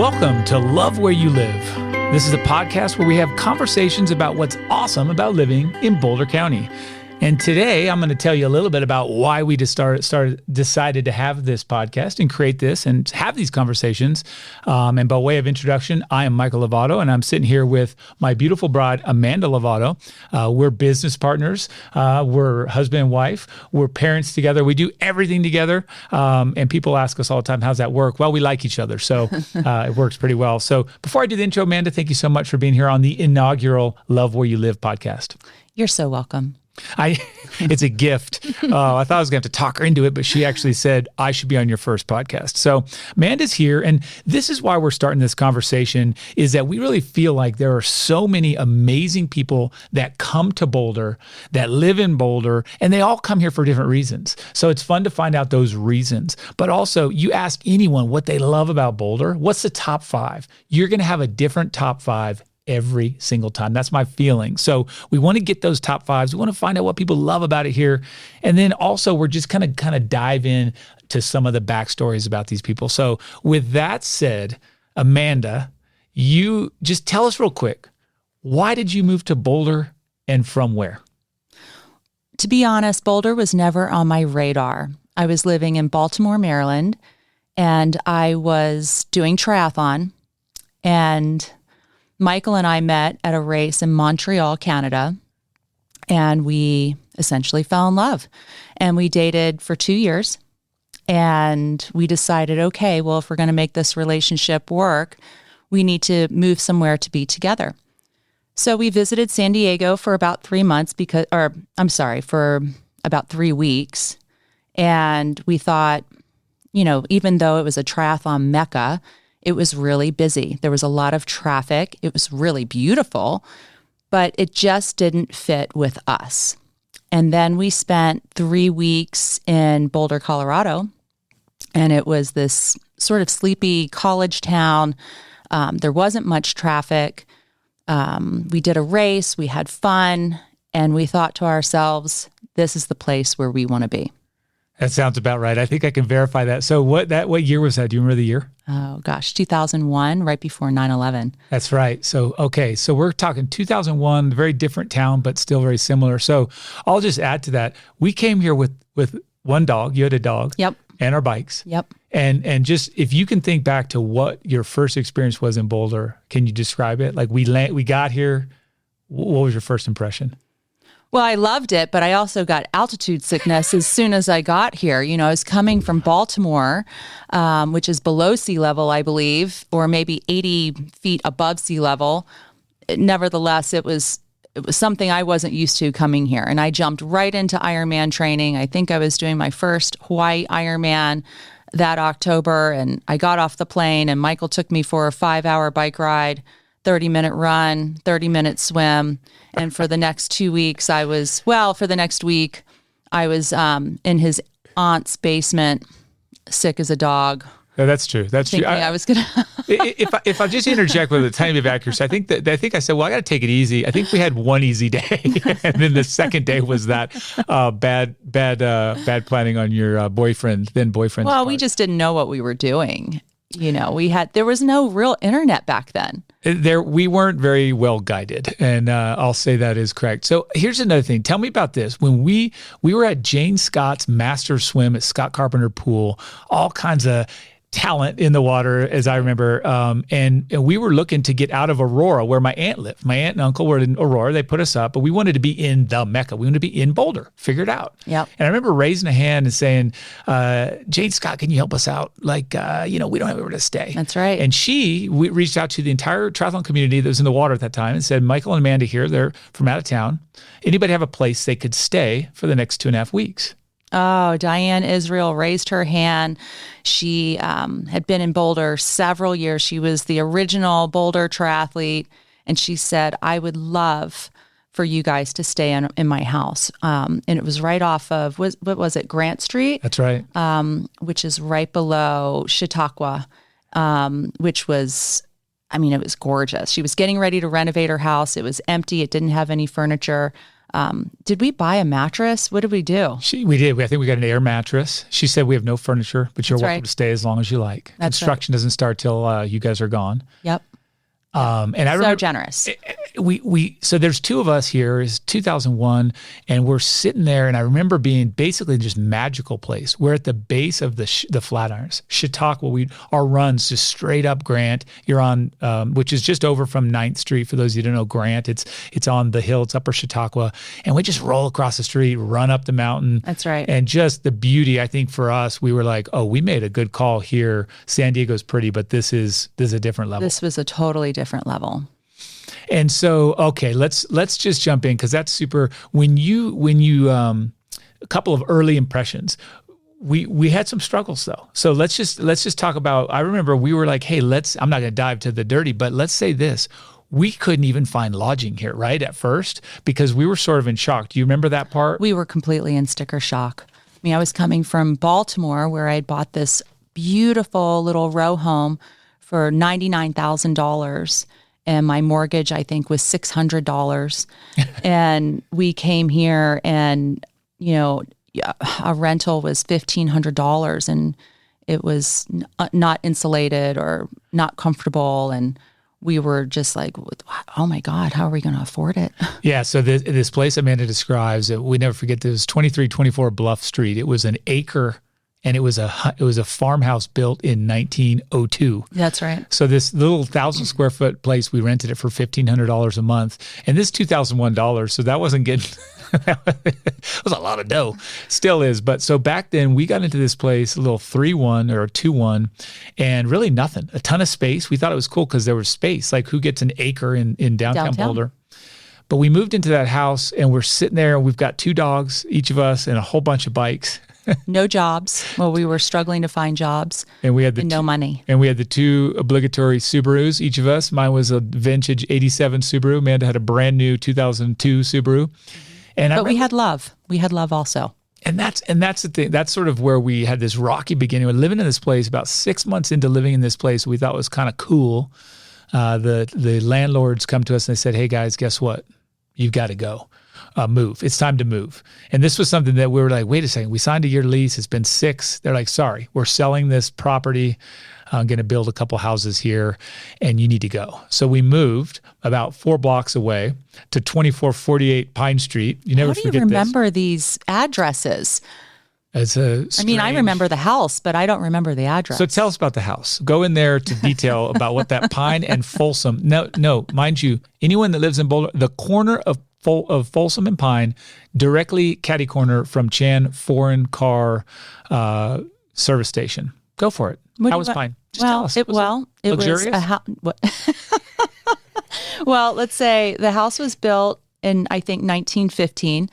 Welcome to Love Where You Live. This is a podcast where we have conversations about what's awesome about living in Boulder County. And today I'm going to tell you a little bit about why we decided to have this podcast and create this and have these conversations. And by way of introduction, I am Michael Lovato, and I'm sitting here with my beautiful bride, Amanda Lovato. We're business partners. We're husband and wife. We're parents together. We do everything together. And people ask us all the time, how's that work? Well, we like each other, so it works pretty well. So before I do the intro, Amanda, thank you so much for being here on the inaugural Love Where You Live podcast. You're so welcome. It's a gift. I thought I was going to have to talk her into it, but she actually said, I should be on your first podcast. So Amanda's here, and this is why we're starting this conversation, is that we really feel like there are so many amazing people that come to Boulder, that live in Boulder, and they all come here for different reasons. So it's fun to find out those reasons. But also, you ask anyone what they love about Boulder, what's the top 5? You're going to have a different top 5 every single time. That's my feeling. So we want to get those top 5s. We want to find out what people love about it here. And then also we're just kind of dive in to some of the backstories about these people. So with that said, Amanda, you just tell us real quick, why did you move to Boulder and from where? To be honest, Boulder was never on my radar. I was living in Baltimore, Maryland, and I was doing triathlon, and Michael and I met at a race in Montreal, Canada, and we essentially fell in love. And we dated for 2 years, and we decided, okay, well, if we're going to make this relationship work, we need to move somewhere to be together. So we visited San Diego for about 3 months for about 3 weeks. And we thought, even though it was a triathlon mecca, it was really busy. There was a lot of traffic. It was really beautiful, but it just didn't fit with us. And then we spent 3 weeks in Boulder, Colorado, and it was this sort of sleepy college town. There wasn't much traffic. We did a race, we had fun, and we thought to ourselves, this is the place where we want to be. That sounds about right. I think I can verify that. So what year was that? Do you remember the year? Oh gosh, 2001, right before 9/11. That's right. So, okay. So we're talking 2001, very different town, but still very similar. So I'll just add to that. We came here with one dog. You had a dog. Yep. And our bikes. Yep. And just, if you can think back to what your first experience was in Boulder, can you describe it? Like we got here. What was your first impression? Well, I loved it, but I also got altitude sickness as soon as I got here. I was coming from Baltimore, which is below sea level, I believe, or maybe 80 feet above sea level. Nevertheless, it was something I wasn't used to coming here. And I jumped right into Ironman training. I think I was doing my first Hawaii Ironman that October, and I got off the plane, and Michael took me for a 5-hour bike ride, 30-minute run, 30-minute swim. And for the next 2 weeks, for the next week, I was in his aunt's basement, sick as a dog. No, that's true. That's true. I was going to... If I just interject with a tiny bit of accuracy, I think I said, well, I got to take it easy. I think we had one easy day. And then the second day was that bad planning on your then boyfriend's Well, part. We just didn't know what we were doing. There was no real internet back then. We weren't very well guided, and I'll say that is correct. So here's another thing. Tell me about this. When we were at Jane Scott's master swim at Scott Carpenter Pool, all kinds of talent in the water, as I remember. And we were looking to get out of Aurora, where my aunt lived. My aunt and uncle were in Aurora. They put us up, but we wanted to be in the Mecca. We wanted to be in Boulder. Figure it out. Yep. And I remember raising a hand and saying, Jane Scott, can you help us out? Like, we don't have anywhere to stay. That's right. And we reached out to the entire triathlon community that was in the water at that time and said, Michael and Amanda here, they're from out of town. Anybody have a place they could stay for the next 2.5 weeks? Oh, Diane Israel raised her hand. She had been in Boulder several years. She was the original Boulder triathlete. And she said, I would love for you guys to stay in my house. And it was right off of, what was it, Grant Street? That's right. Which is right below Chautauqua, which was, it was gorgeous. She was getting ready to renovate her house. It was empty. It didn't have any furniture. Did we buy a mattress? What did we do? We did. I think we got an air mattress. She said we have no furniture, but you're That's welcome right. to stay as long as you like. That's Construction doesn't start till you guys are gone. Yep. And I So remember generous. so there's two of us here. It's 2001, and we're sitting there, and I remember being basically just magical place. We're at the base of the Flatirons, Chautauqua. Our runs just straight up Grant. You're on, which is just over from 9th Street. For those of you who don't know Grant, it's on the hill. It's Upper Chautauqua, and we just roll across the street, run up the mountain. That's right. And just the beauty. I think for us, we were like, oh, we made a good call here. San Diego's pretty, but this is a different level. This was a totally different level. And so, okay, let's just jump in because that's super. When you a couple of early impressions. We had some struggles though. So let's just talk about. I remember we were like, hey, I'm not going to dive to the dirty, but let's say this. We couldn't even find lodging here, right, at first, because we were sort of in shock. Do you remember that part? We were completely in sticker shock. I mean, I was coming from Baltimore where I had bought this beautiful little row home for $99,000. And my mortgage, I think, was $600. And we came here and, a rental was $1,500 and it was not insulated or not comfortable. And we were just like, oh my God, how are we going to afford it? Yeah. So this place Amanda describes, we never forget this, 2324 Bluff Street. It was an acre. And it was a farmhouse built in 1902. That's right. So this little 1,000 square foot place, we rented it for $1,500 a month, and this $2,001. So that wasn't getting. It was a lot of dough. Still is, but so back then we got into this place, a little 3-1 or a 2-1, and really nothing. A ton of space. We thought it was cool because there was space. Like who gets an acre in downtown Boulder? But we moved into that house, and we're sitting there, and we've got 2 dogs, each of us, and a whole bunch of bikes. No jobs. Well, we were struggling to find jobs and we had no money. And we had the 2 obligatory Subarus, each of us. Mine was a vintage 87 Subaru. Amanda had a brand new 2002 Subaru. But we had love. We had love also. And that's the thing. That's sort of where we had this rocky beginning. We're living in this place. About 6 months into living in this place, we thought it was kind of cool. The landlords come to us and they said, hey guys, guess what? You've got to go. Move. It's time to move. And this was something that we were like, wait a second, we signed a year lease. It's been 6. They're like, sorry, we're selling this property. I'm going to build a couple houses here and you need to go. So we moved about 4 blocks away to 2448 Pine Street. You never forget this. How do you remember these addresses? I remember the house, but I don't remember the address. So tell us about the house. Go in there to detail about what that Pine and Folsom. No, mind you, anyone that lives in Boulder, the corner of Folsom and Pine, directly catty corner from Chan Foreign Car Service Station. Go for it. How was Pine? Just tell us. It luxurious? was a house. Well, let's say the house was built in, I think, 1915.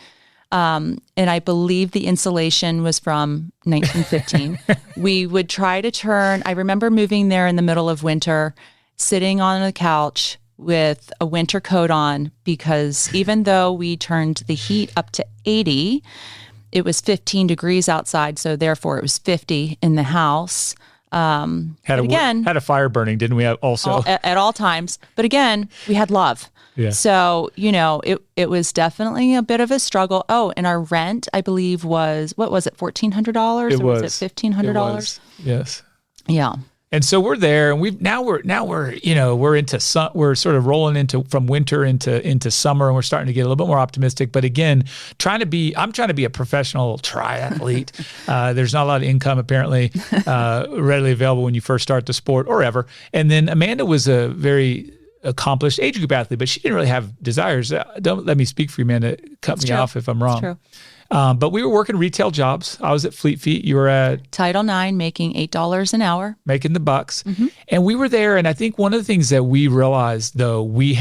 And I believe the insulation was from 1915. We would try to turn. I remember moving there in the middle of winter, sitting on a couch with a winter coat on, because even though we turned the heat up to 80, it was 15 degrees outside. So therefore it was 50 in the house. Had a fire burning, didn't we? Also at all times. But again, we had love. Yeah. So, it was definitely a bit of a struggle. Oh, and our rent, I believe, was, what was it, $1,400 or was it $1,500? Yes. Yeah. And so we're there, and we're sort of rolling from winter into summer, and we're starting to get a little bit more optimistic. But again, I'm trying to be a professional triathlete. There's not a lot of income apparently readily available when you first start the sport or ever. And then Amanda was a very accomplished age group athlete, but she didn't really have desires. Don't let me speak for you, Amanda. Cut me off if I'm wrong. True. But we were working retail jobs. I was at Fleet Feet. You were at Title IX, making $8 an hour. Making the bucks. Mm-hmm. And we were there. And I think one of the things that we realized, though, we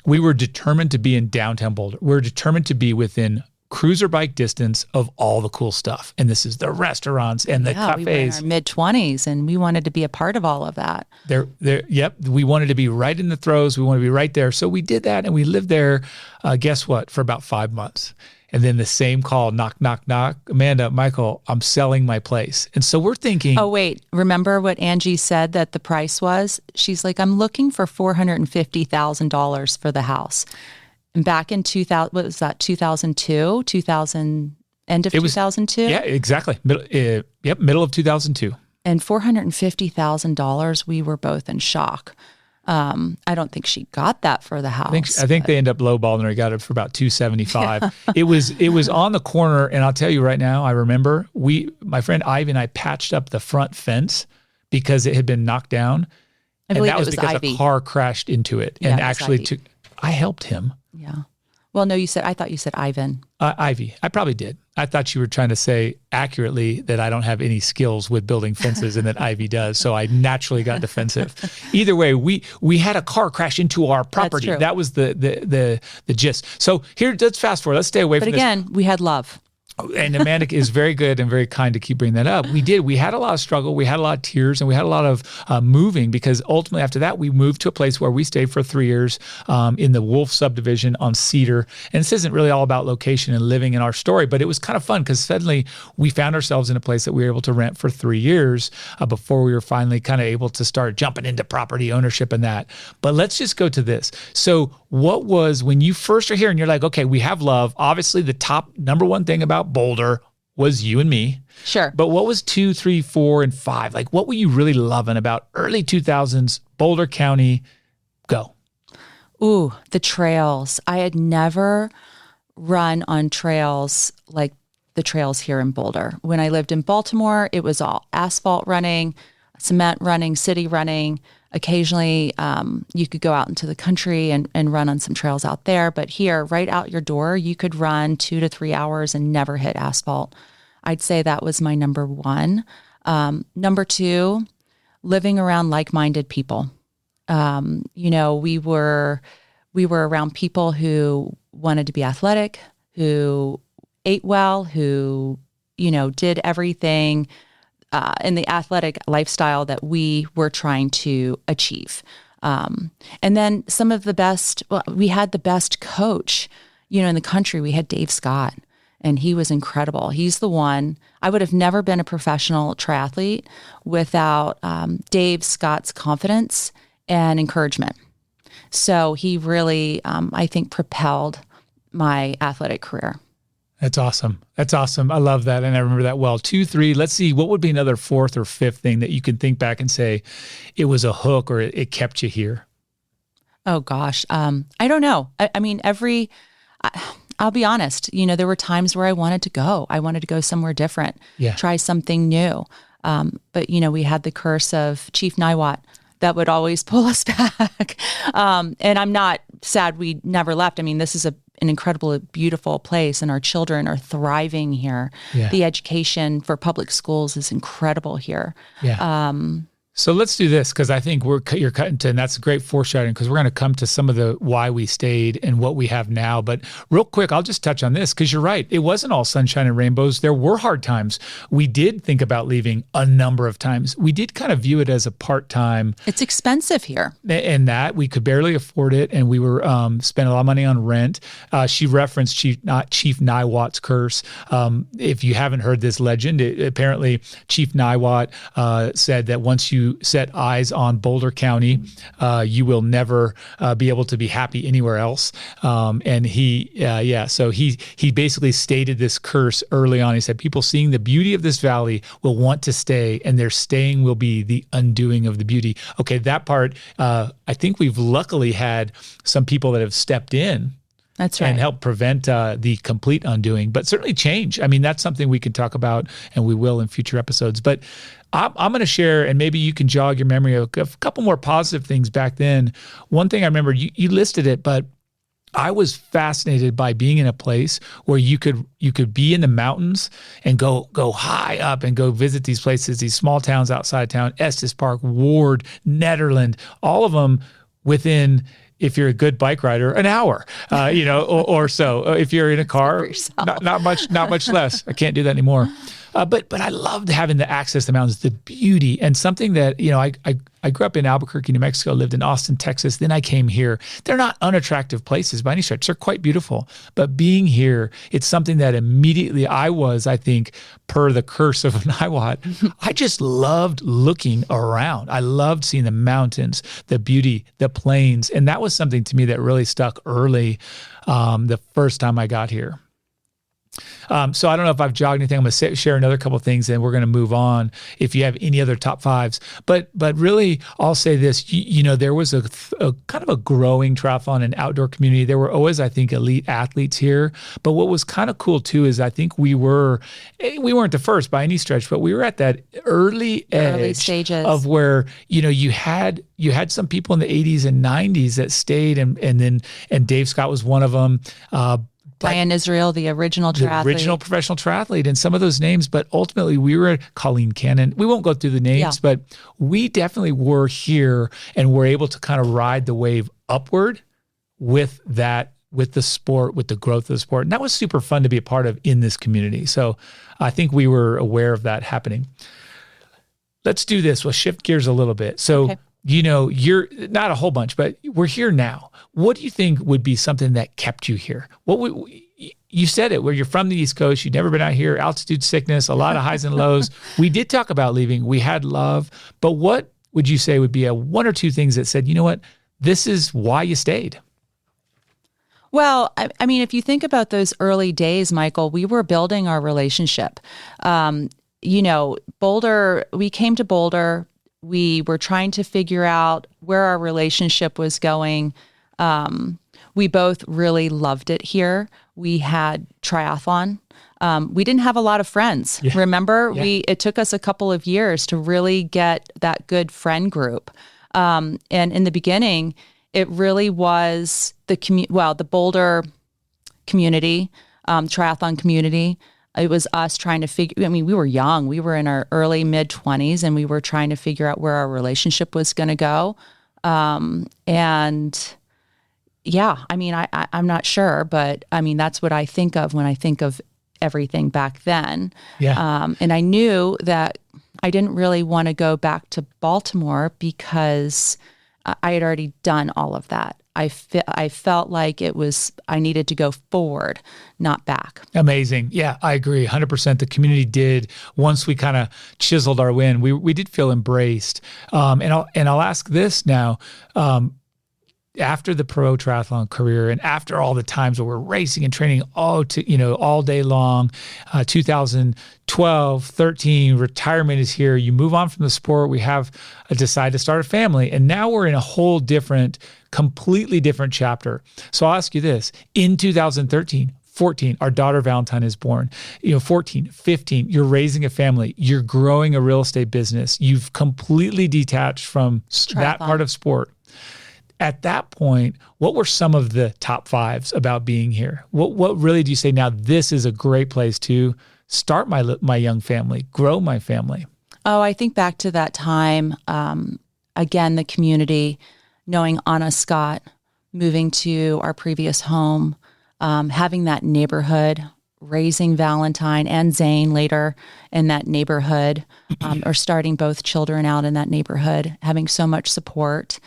were determined to be in downtown Boulder. We were determined to be within cruiser bike distance of all the cool stuff. And this is the restaurants and the cafes. We were in our mid-20s, and we wanted to be a part of all of that. Yep. We wanted to be right in the throes. We wanted to be right there. So we did that, and we lived there, guess what, for about 5 months. And then the same call, knock, knock, knock. Amanda, Michael, I'm selling my place. And so we're thinking. Oh, wait. Remember what Angie said that the price was? She's like, I'm looking for $450,000 for the house. And back in 2000, what was that, 2002, 2000, end of 2002? Yeah, exactly. Middle of 2002. And $450,000, we were both in shock. I don't think she got that for the house. I think they end up lowballing her. He got it for about $275. It was on the corner, and I'll tell you right now, I remember my friend Ivy and I patched up the front fence because it had been knocked down. I believe that was because Ivy. a car crashed into it and actually I helped him. Yeah. Well, no, I thought you said Ivan. Ivy. I probably did. I thought you were trying to say accurately that I don't have any skills with building fences and that Ivy does. So I naturally got defensive. Either way, we had a car crash into our property. That was the gist. So here, let's fast forward. Let's stay away from this. But again, we had love. And Amanda is very good and very kind to keep bringing that up. We did. We had a lot of struggle. We had a lot of tears, and we had a lot of moving, because ultimately after that, we moved to a place where we stayed for 3 years in the Wolf subdivision on Cedar. And this isn't really all about location and living in our story, but it was kind of fun because suddenly we found ourselves in a place that we were able to rent for 3 years before we were finally kind of able to start jumping into property ownership and that. But let's just go to this. So what was, when you first are here and you're like, okay, we have love. Obviously, the top number one thing about Boulder was you and me. Sure. But what was 2, 3, 4, and 5? Like, what were you really loving about early 2000s, Boulder County? Go. Ooh, the trails. I had never run on trails like the trails here in Boulder. When I lived in Baltimore, it was all asphalt running, cement running, city running. Occasionally, you could go out into the country and run on some trails out there. But here, right out your door, you could run 2 to 3 hours and never hit asphalt. I'd say that was my number one. Number two, living around like-minded people. We were around people who wanted to be athletic, who ate well, who, did everything in the athletic lifestyle that we were trying to achieve. And then some of the best, we had the best coach, in the country. We had Dave Scott, and he was incredible. He's the one. I would have never been a professional triathlete without Dave Scott's confidence and encouragement. So he really, I think, propelled my athletic career. That's awesome. That's awesome. I love that. And I remember that well. 2, 3, let's see, what would be another 4th or 5th thing that you can think back and say it was a hook or it kept you here? Oh gosh. I don't know. I'll be honest, there were times where I wanted to go. I wanted to go somewhere different, try something new. But we had the curse of Chief Niwot that would always pull us back. And I'm not sad we never left. I mean, this is an incredible, beautiful place, and our children are thriving here. Yeah. The education for public schools is incredible here. Yeah. So let's do this, because I think you're cutting to, and that's great foreshadowing, because we're going to come to some of the why we stayed and what we have now. But real quick, I'll just touch on this, because you're right. It wasn't all sunshine and rainbows. There were hard times. We did think about leaving a number of times. We did kind of view it as a part-time. It's expensive here. And that we could barely afford it, and we were spending a lot of money on rent. She referenced Chief Niwot's curse. If you haven't heard this legend, apparently Chief Niwot said that once you set eyes on Boulder County, you will never be able to be happy anywhere else. And so he basically stated this curse early on. He said, people seeing the beauty of this valley will want to stay, and their staying will be the undoing of the beauty. Okay, that part, I think we've luckily had some people that have stepped in. That's right. And help prevent the complete undoing, but certainly change. I mean, that's something we can talk about, and we will in future episodes. But I'm going to share, and maybe you can jog your memory of a couple more positive things back then. One thing I remember, you listed it, but I was fascinated by being in a place where you could be in the mountains and go high up and go visit these places, these small towns outside town, Estes Park, Ward, Nederland, all of them within, if you're a good bike rider, an hour, or so. If you're in a car, not much less. I can't do that anymore. But I loved having the access to the mountains, the beauty, and something that, I grew up in Albuquerque, New Mexico, lived in Austin, Texas. Then I came here. They're not unattractive places by any stretch. They're quite beautiful. But being here, it's something that immediately I think, per the curse of an Iwat, I just loved looking around. I loved seeing the mountains, the beauty, the plains. And that was something to me that really stuck early, the first time I got here. So I don't know if I've jogged anything. I'm going to share another couple of things, and we're going to move on if you have any other top fives. But really, I'll say this, there was a kind of a growing triathlon and outdoor community. There were always, I think, elite athletes here. But what was kind of cool too is I think we weren't the first by any stretch, but we were at that early stages of where, you had some people in the 80s and 90s that stayed, and Dave Scott was one of them. Diane Israel, the original triathlete. The original professional triathlete, and some of those names, but ultimately we were Colleen Cannon. We won't go through the names, but we definitely were here and were able to kind of ride the wave upward with that, with the sport, with the growth of the sport. And that was super fun to be a part of in this community. So I think we were aware of that happening. Let's do this. We'll shift gears a little bit. So, okay. You're not a whole bunch, but we're here now. What do you think would be something that kept you here? You said it, where you're from the East Coast, you'd never been out here, altitude sickness, a lot of highs and lows. We did talk about leaving. We had love. But what would you say would be one or two things that said, you know what, this is why you stayed? Well, I mean, if you think about those early days, Michael, we were building our relationship. Boulder, we came to Boulder. We were trying to figure out where our relationship was going. We both really loved it here. We had triathlon. We didn't have a lot of friends. Yeah. Remember, it took us a couple of years to really get that good friend group. And in the beginning, it really was the Boulder community, triathlon community. It was us trying to figure, we were young. We were in our early mid-20s, and we were trying to figure out where our relationship was going to go. I'm not sure, but that's what I think of when I think of everything back then. Yeah. And I knew that I didn't really want to go back to Baltimore because I had already done all of that. I felt like I needed to go forward, not back. Amazing. Yeah, I agree 100%. The community did, once we kind of chiseled our win, we did feel embraced. And I'll ask this now, after the pro triathlon career and after all the times where we're racing and training all day long, 2012, 13, retirement is here. You move on from the sport. We have decide to start a family. And now we're in a whole completely different chapter. So I'll ask you this. In 2013, 14, our daughter Valentine is born. 14, 15, you're raising a family. You're growing a real estate business. You've completely detached from that part of sport. At that point, what were some of the top fives about being here? What really do you say, now this is a great place to start my young family, grow my family? Oh, I think back to that time, again, the community, knowing Anna Scott, moving to our previous home, having that neighborhood, raising Valentine and Zane later in that neighborhood, or starting both children out in that neighborhood, having so much support,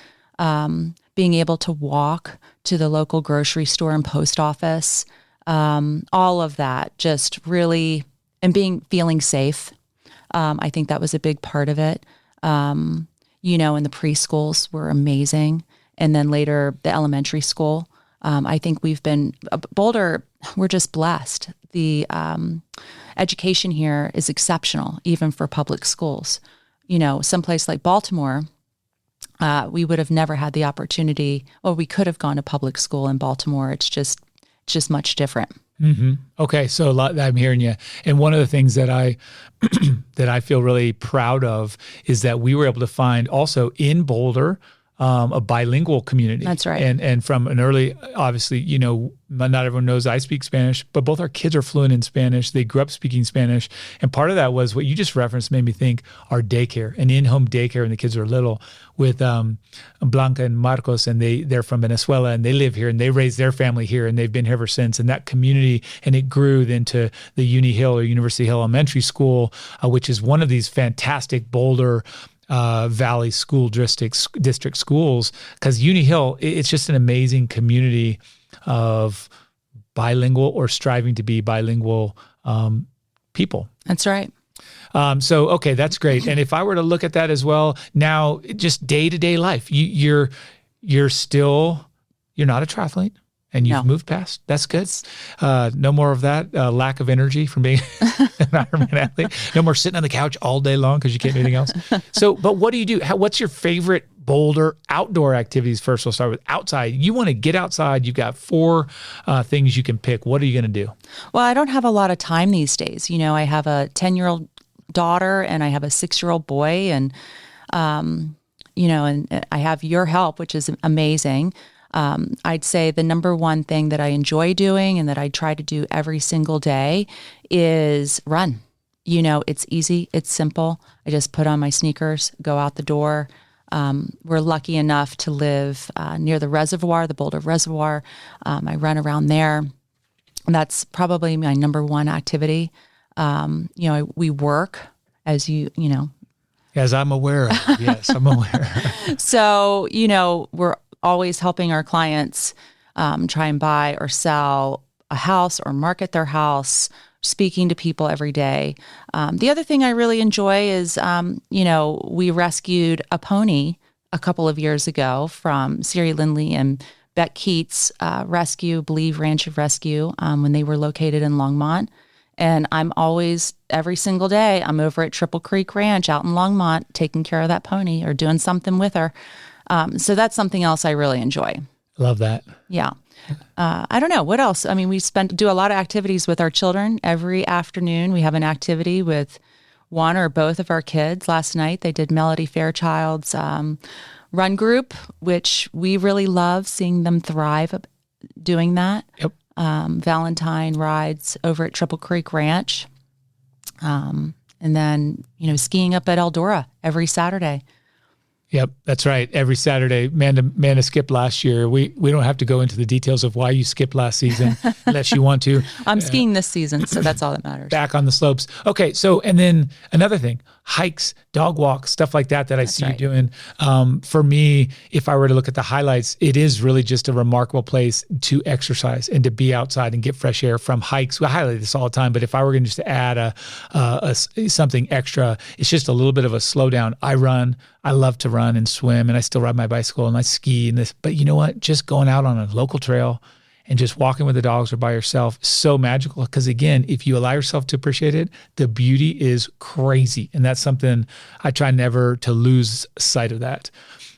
being able to walk to the local grocery store and post office, all of that just really, and feeling safe. I think that was a big part of it. And the preschools were amazing. And then later the elementary school. I think Boulder, we're just blessed. The education here is exceptional, even for public schools. Someplace like Baltimore, we would have never had the opportunity, or we could have gone to public school in Baltimore. It's just much different. Mm-hmm. Okay, so a lot I'm hearing you, and one of the things that I that I feel really proud of is that we were able to find also in Boulder a bilingual community. That's right. And from an early, obviously, not everyone knows I speak Spanish, but both our kids are fluent in Spanish. They grew up speaking Spanish. And part of that was what you just referenced made me think our daycare, an in-home daycare when the kids were little with Blanca and Marcos, and they're from Venezuela and they live here and they raised their family here and they've been here ever since. And that community, and it grew then to the Uni Hill or University Hill Elementary School, which is one of these fantastic Boulder Valley school district schools, because Uni Hill, it's just an amazing community of bilingual or striving to be bilingual people. That's right. Okay, that's great. And if I were to look at that as well, now just day-to-day life, you're not a triathlete. And you've moved past. That's good. No more of that lack of energy from being an Ironman athlete. No more sitting on the couch all day long because you can't do anything else. But what do you do? What's your favorite Boulder outdoor activities? First, we'll start with outside. You want to get outside. You've got 4 things you can pick. What are you going to do? Well, I don't have a lot of time these days. I have a 10-year-old daughter and I have a 6-year-old boy, and and I have your help, which is amazing. I'd say the number one thing that I enjoy doing and that I try to do every single day is run. It's easy. It's simple. I just put on my sneakers, go out the door. We're lucky enough to live near the reservoir, the Boulder Reservoir. I run around there. That's probably my number one activity. We work, as As I'm aware of. Yes, I'm aware. So, we're always helping our clients try and buy or sell a house or market their house, speaking to people every day. The other thing I really enjoy is, we rescued a pony a couple of years ago from Siri Lindley and Beck Keats Rescue, Believe Ranch of Rescue, when they were located in Longmont. And I'm always, every single day, I'm over at Triple Creek Ranch out in Longmont, taking care of that pony or doing something with her. So that's something else I really enjoy. Love that. Yeah. I don't know. What else? I mean, we do a lot of activities with our children. Every afternoon, we have an activity with one or both of our kids. Last night, they did Melody Fairchild's run group, which we really love seeing them thrive doing that. Yep. Valentine rides over at Triple Creek Ranch. And then, skiing up at Eldora every Saturday. Yep, that's right. Every Saturday, Amanda skipped last year. We don't have to go into the details of why you skipped last season, unless you want to. I'm skiing this season, so that's all that matters. Back on the slopes. Okay, so and then another thing, hikes, dog walks, stuff like that I see you doing. For me, if I were to look at the highlights, it is really just a remarkable place to exercise and to be outside and get fresh air from hikes. We highlight this all the time, but if I were going to just add something extra, it's just a little bit of a slowdown. I run. I love to run and swim, and I still ride my bicycle and I ski and this. But you know what? Just going out on a local trail and just walking with the dogs or by yourself is so magical. Because again, if you allow yourself to appreciate it, the beauty is crazy. And that's something I try never to lose sight of that.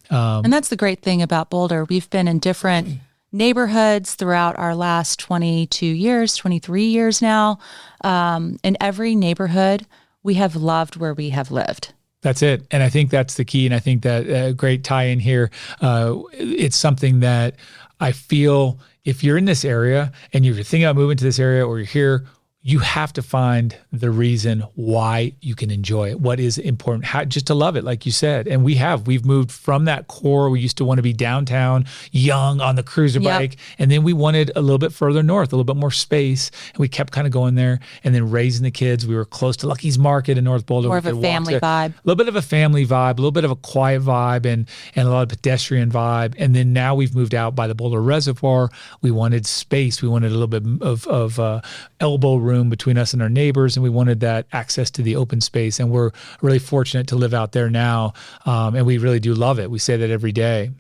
And that's the great thing about Boulder. We've been in different neighborhoods throughout our last 22 years, 23 years now. In every neighborhood, we have loved where we have lived. That's it. And I think that's the key. And I think that great tie in here, it's something that I feel if you're in this area and you're thinking about moving to this area or you're here, you have to find the reason why you can enjoy it. What is important? Just to love it, like you said. And we've moved from that core. We used to want to be downtown, young on the cruiser bike. And then we wanted a little bit further north, a little bit more space. And we kept kind of going there and then raising the kids. We were close to Lucky's Market in North Boulder. More of a family vibe. A little bit of a family vibe, a little bit of a quiet vibe and a lot of pedestrian vibe. And then now we've moved out by the Boulder Reservoir. We wanted space. We wanted a little bit of elbow room between us and our neighbors, and we wanted that access to the open space. And we're really fortunate to live out there now, and we really do love it. We say that every day.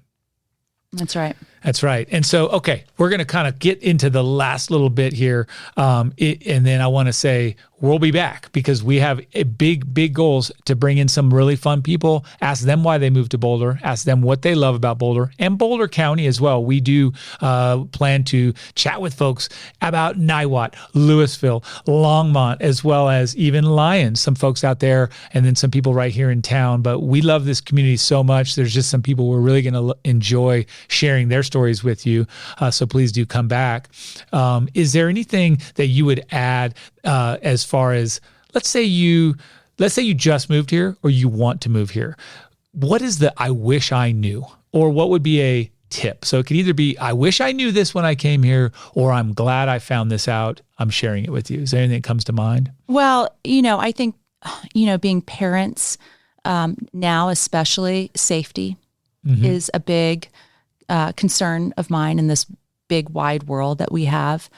That's right. That's right. And so, okay, we're going to kind of get into the last little bit here. And then I want to say we'll be back because we have a big goals to bring in some really fun people, ask them why they moved to Boulder, ask them what they love about Boulder and Boulder County as well. We do plan to chat with folks about Niwot, Louisville, Longmont, as well as even Lyons, some folks out there, and then some people right here in town. But we love this community so much. There's just some people we're really going to enjoy sharing their stories with you. So please do come back. Is there anything that you would add as far as, let's say you just moved here or you want to move here? What is the I wish I knew? Or what would be a tip? So it could either be, I wish I knew this when I came here, or I'm glad I found this out. I'm sharing it with you. Is there anything that comes to mind? Well, I think, being parents now, especially safety is a big concern of mine in this big wide world that we have.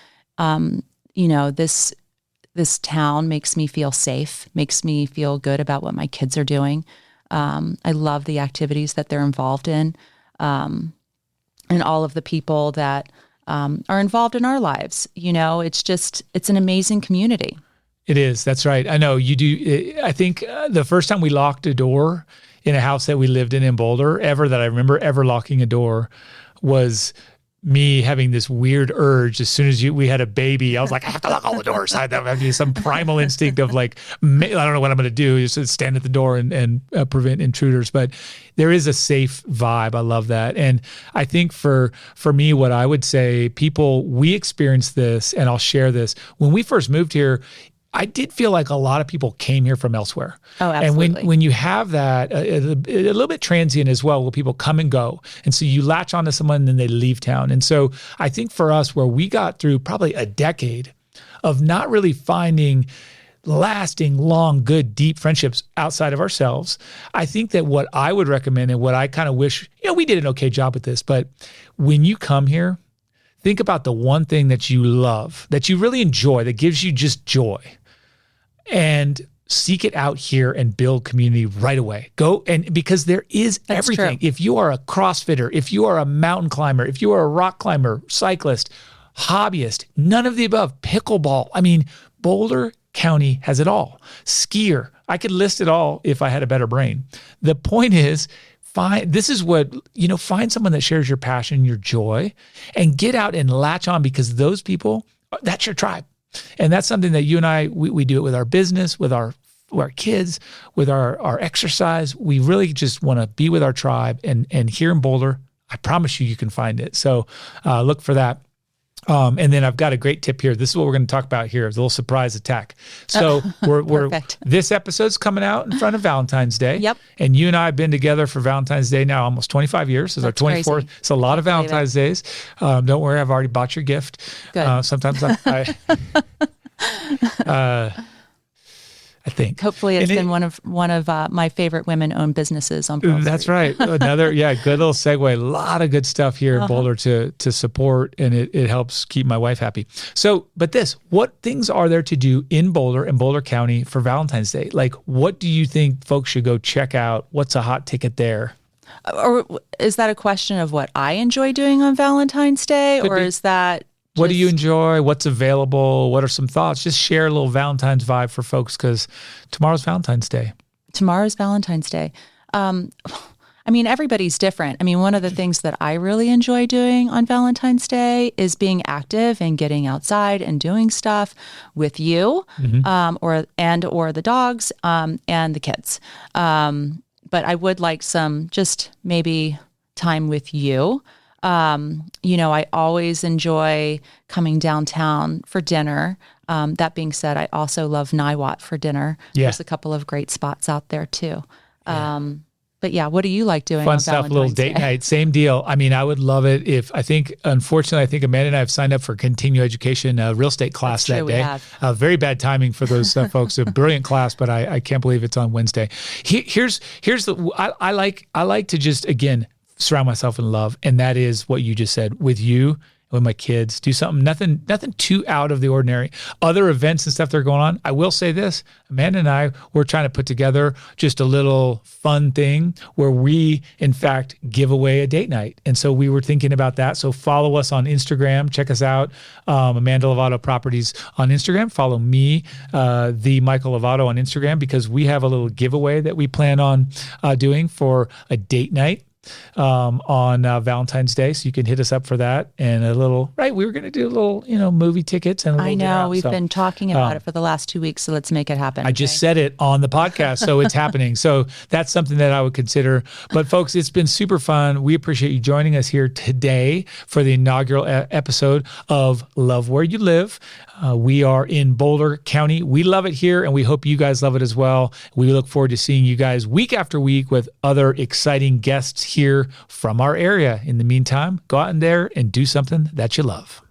This town makes me feel safe, makes me feel good about what my kids are doing. I love the activities that they're involved in, and all of the people that are involved in our lives. It's an amazing community. It is. That's right. I know you do. I think the first time we locked a door in a house that we lived in Boulder that I remember ever locking a door was me having this weird urge. As soon as we had a baby, I was like, I have to lock all the doors. I have some primal instinct of like, I don't know what I'm going to do. Just stand at the door and prevent intruders. But there is a safe vibe. I love that. And I think for me, what I would say, we experienced this, and I'll share this. When we first moved here, I did feel like a lot of people came here from elsewhere. Oh, absolutely. And when you have that, a little bit transient as well, where people come and go. And so you latch onto someone and then they leave town. And so I think for us, where we got through probably a decade of not really finding lasting, long, good, deep friendships outside of ourselves, I think that what I would recommend and what I kind of wish, we did an okay job with this, but when you come here, think about the one thing that you love, that you really enjoy, that gives you just joy. And seek it out here and build community right away. Go, and because there is everything. True. If you are a CrossFitter, if you are a mountain climber, if you are a rock climber, cyclist, hobbyist, none of the above, pickleball. I mean, Boulder County has it all. Skier. I could list it all if I had a better brain. The point is, find someone that shares your passion, your joy, and get out and latch on, because those people, that's your tribe. And that's something that you and I, we do it with our business, with our kids, with our exercise. We really just want to be with our tribe. And here in Boulder, I promise you can find it. So look for that. And then I've got a great tip here. This is what we're going to talk about here. It's a little surprise attack. So this episode's coming out in front of Valentine's Day. Yep. And you and I have been together for Valentine's Day now almost 25 years. It's our 24th. Crazy. It's a lot of Valentine's Days. Don't worry, I've already bought your gift. Good. Sometimes I think. Hopefully it's been one of my favorite women-owned businesses on Pearl That's Street. right. Another, good little segue. A lot of good stuff here in Boulder to support, and it helps keep my wife happy. So, but what things are there to do in Boulder and Boulder County for Valentine's Day? Like, what do you think folks should go check out? What's a hot ticket there? Or is that a question of what I enjoy doing on Valentine's Day? Could or be. Is that... What do you enjoy? What's available? What are some thoughts? Just share a little Valentine's vibe for folks, because tomorrow's Valentine's Day. Tomorrow's Valentine's Day. Everybody's different. One of the things that I really enjoy doing on Valentine's Day is being active and getting outside and doing stuff with you, or the dogs, and the kids. But I would like some just maybe time with you. I always enjoy coming downtown for dinner. That being said, I also love Niwot for dinner. Yeah. There's a couple of great spots out there too. But what do you like doing Fun on stuff, Valentine's little date Day? night, same deal. I would love it if, unfortunately, I think Amanda and I have signed up for continuing education real estate class That's that true, we day. have. Very bad timing for those folks. A brilliant class, but I can't believe it's on Wednesday. I like to just, again, surround myself in love. And that is what you just said, with you, with my kids, do something, nothing too out of the ordinary. Other events and stuff that are going on. I will say this, Amanda and I, we're trying to put together just a little fun thing where we, in fact, give away a date night. And so we were thinking about that. So follow us on Instagram. Check us out, Amanda Lovato Properties on Instagram. Follow me, the Michael Lovato on Instagram, because we have a little giveaway that we plan on doing for a date night on Valentine's Day. So you can hit us up for that. And we were going to do a little, movie tickets. And I know, we've been talking about it for the last 2 weeks, so let's make it happen. I just said it on the podcast, so it's happening. So that's something that I would consider. But folks, it's been super fun. We appreciate you joining us here today for the inaugural episode of Love Where You Live. We are in Boulder County. We love it here, and we hope you guys love it as well. We look forward to seeing you guys week after week with other exciting guests here from our area. In the meantime, go out in there and do something that you love.